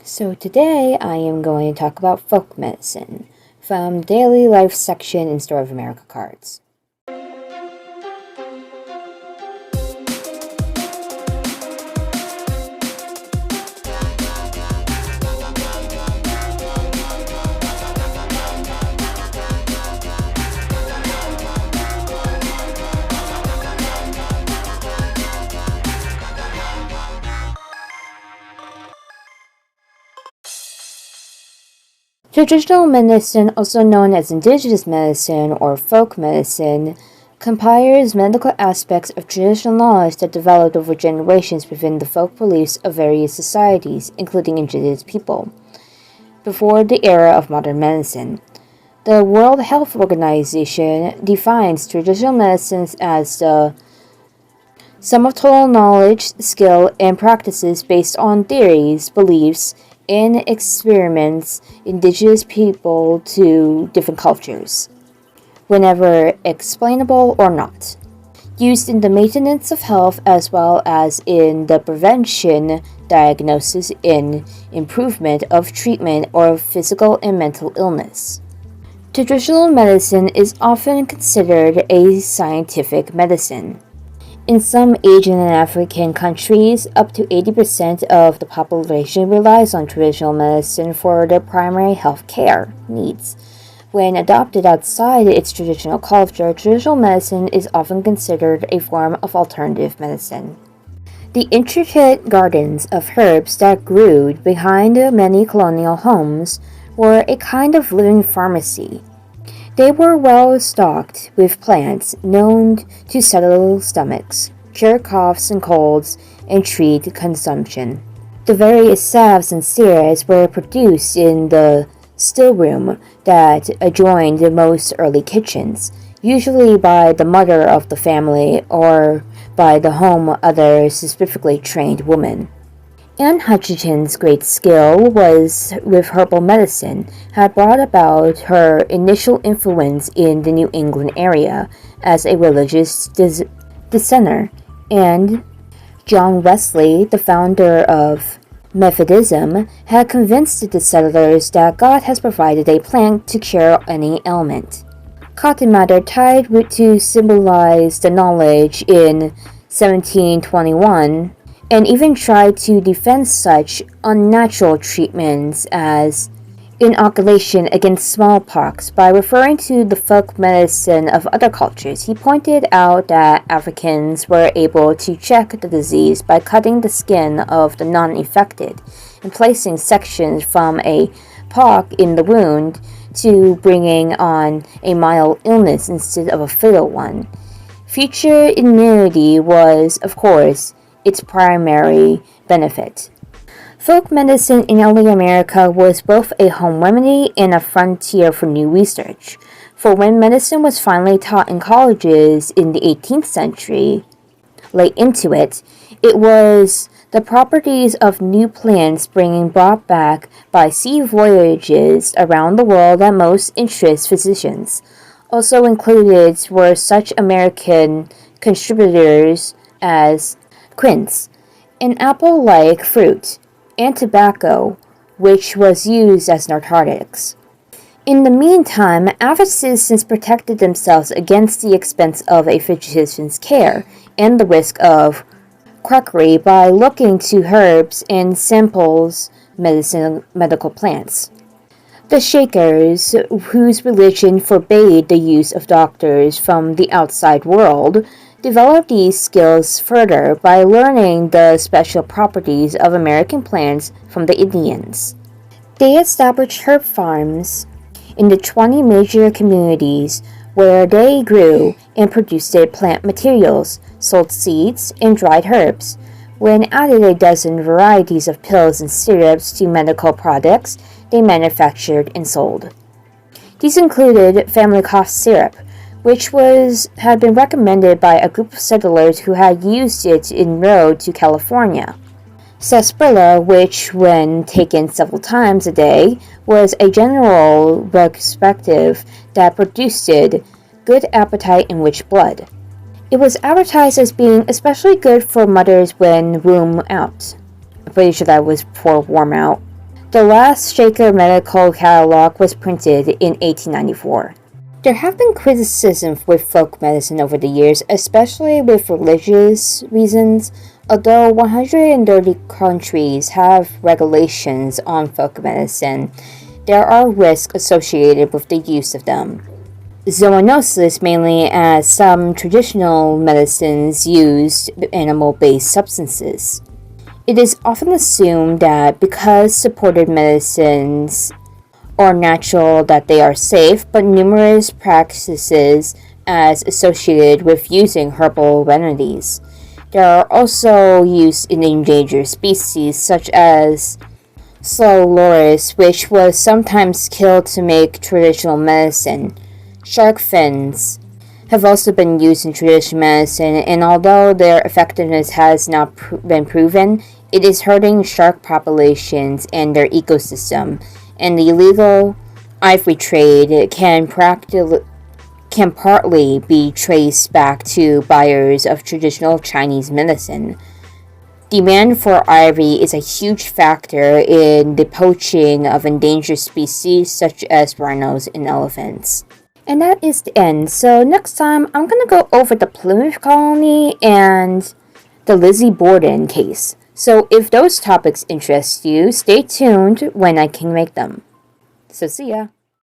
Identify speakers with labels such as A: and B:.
A: So today I am going to talk about folk medicine from Daily Life section in Story of America cards. Traditional medicine, also known as indigenous medicine or folk medicine, compiles medical aspects of traditional knowledge that developed over generations within the folk beliefs of various societies, including indigenous people, before the era of modern medicine. The World Health Organization defines traditional medicines as the sum of total knowledge, skill, and practices based on theories, beliefs, and experiments indigenous people to different cultures, whenever explainable or not, used in the maintenance of health as well as in the prevention, diagnosis, and improvement of treatment or physical and mental illness. Traditional medicine is often considered a scientific medicine. In some Asian and African countries, up to 80% of the population relies on traditional medicine for their primary health care needs. When adopted outside its traditional culture, traditional medicine is often considered a form of alternative medicine. The intricate gardens of herbs that grew behind many colonial homes were a kind of living pharmacy. They were well stocked with plants known to settle stomachs, cure coughs and colds, and treat consumption. The various salves and syrups were produced in the stillroom that adjoined most early kitchens, usually by the mother of the family or by the home other specifically trained woman. Anne Hutchinson's great skill was with herbal medicine had brought about her initial influence in the New England area as a religious dissenter, and John Wesley, the founder of Methodism, had convinced the settlers that God has provided a plant to cure any ailment. Cotton mather tied to symbolize the knowledge in 1721, and even tried to defend such unnatural treatments as inoculation against smallpox by referring to the folk medicine of other cultures. He pointed out that Africans were able to check the disease by cutting the skin of the non-infected and placing sections from a pock in the wound to bringing on a mild illness instead of a fatal one. Future immunity was, of course, its primary benefit. Folk medicine in early America was both a home remedy and a frontier for new research. For when medicine was finally taught in colleges in the 18th century, late into it, it was the properties of new plants being brought back by sea voyages around the world that most interest physicians. Also included were such American contributors as quince, an apple-like fruit, and tobacco, which was used as narcotics. In the meantime, average citizens protected themselves against the expense of a physician's care and the risk of quackery by looking to herbs and samples medical plants. The Shakers, whose religion forbade the use of doctors from the outside world, developed these skills further by learning the special properties of American plants from the Indians. They established herb farms in the 20 major communities where they grew and produced plant materials, sold seeds, and dried herbs. When added a dozen varieties of pills and syrups to medical products, they manufactured and sold. These included family cough syrup, which had been recommended by a group of settlers who had used it en route to California. Sarsaparilla, which, when taken several times a day, was a general perspective that produced good appetite and rich blood. It was advertised as being especially good for mothers when womb out. I'm pretty sure that was for warm out. The last Shaker medical catalog was printed in 1894. There have been criticisms with folk medicine over the years, especially with religious reasons. Although 130 countries have regulations on folk medicine, there are risks associated with the use of them. Zoonosis, mainly, as some traditional medicines used animal-based substances. It is often assumed that because supported medicines are natural that they are safe, but numerous practices as associated with using herbal remedies. There are also use in endangered species such as Slow which was sometimes killed to make traditional medicine. Shark fins have also been used in traditional medicine, and although their effectiveness has not been proven, it is hurting shark populations and their ecosystem, and the illegal ivory trade can partly be traced back to buyers of traditional Chinese medicine. Demand for ivory is a huge factor in the poaching of endangered species such as rhinos and elephants. And that is the end. So next time, I'm going to go over the Plymouth Colony and the Lizzie Borden case. So if those topics interest you, stay tuned when I can make them. So see ya.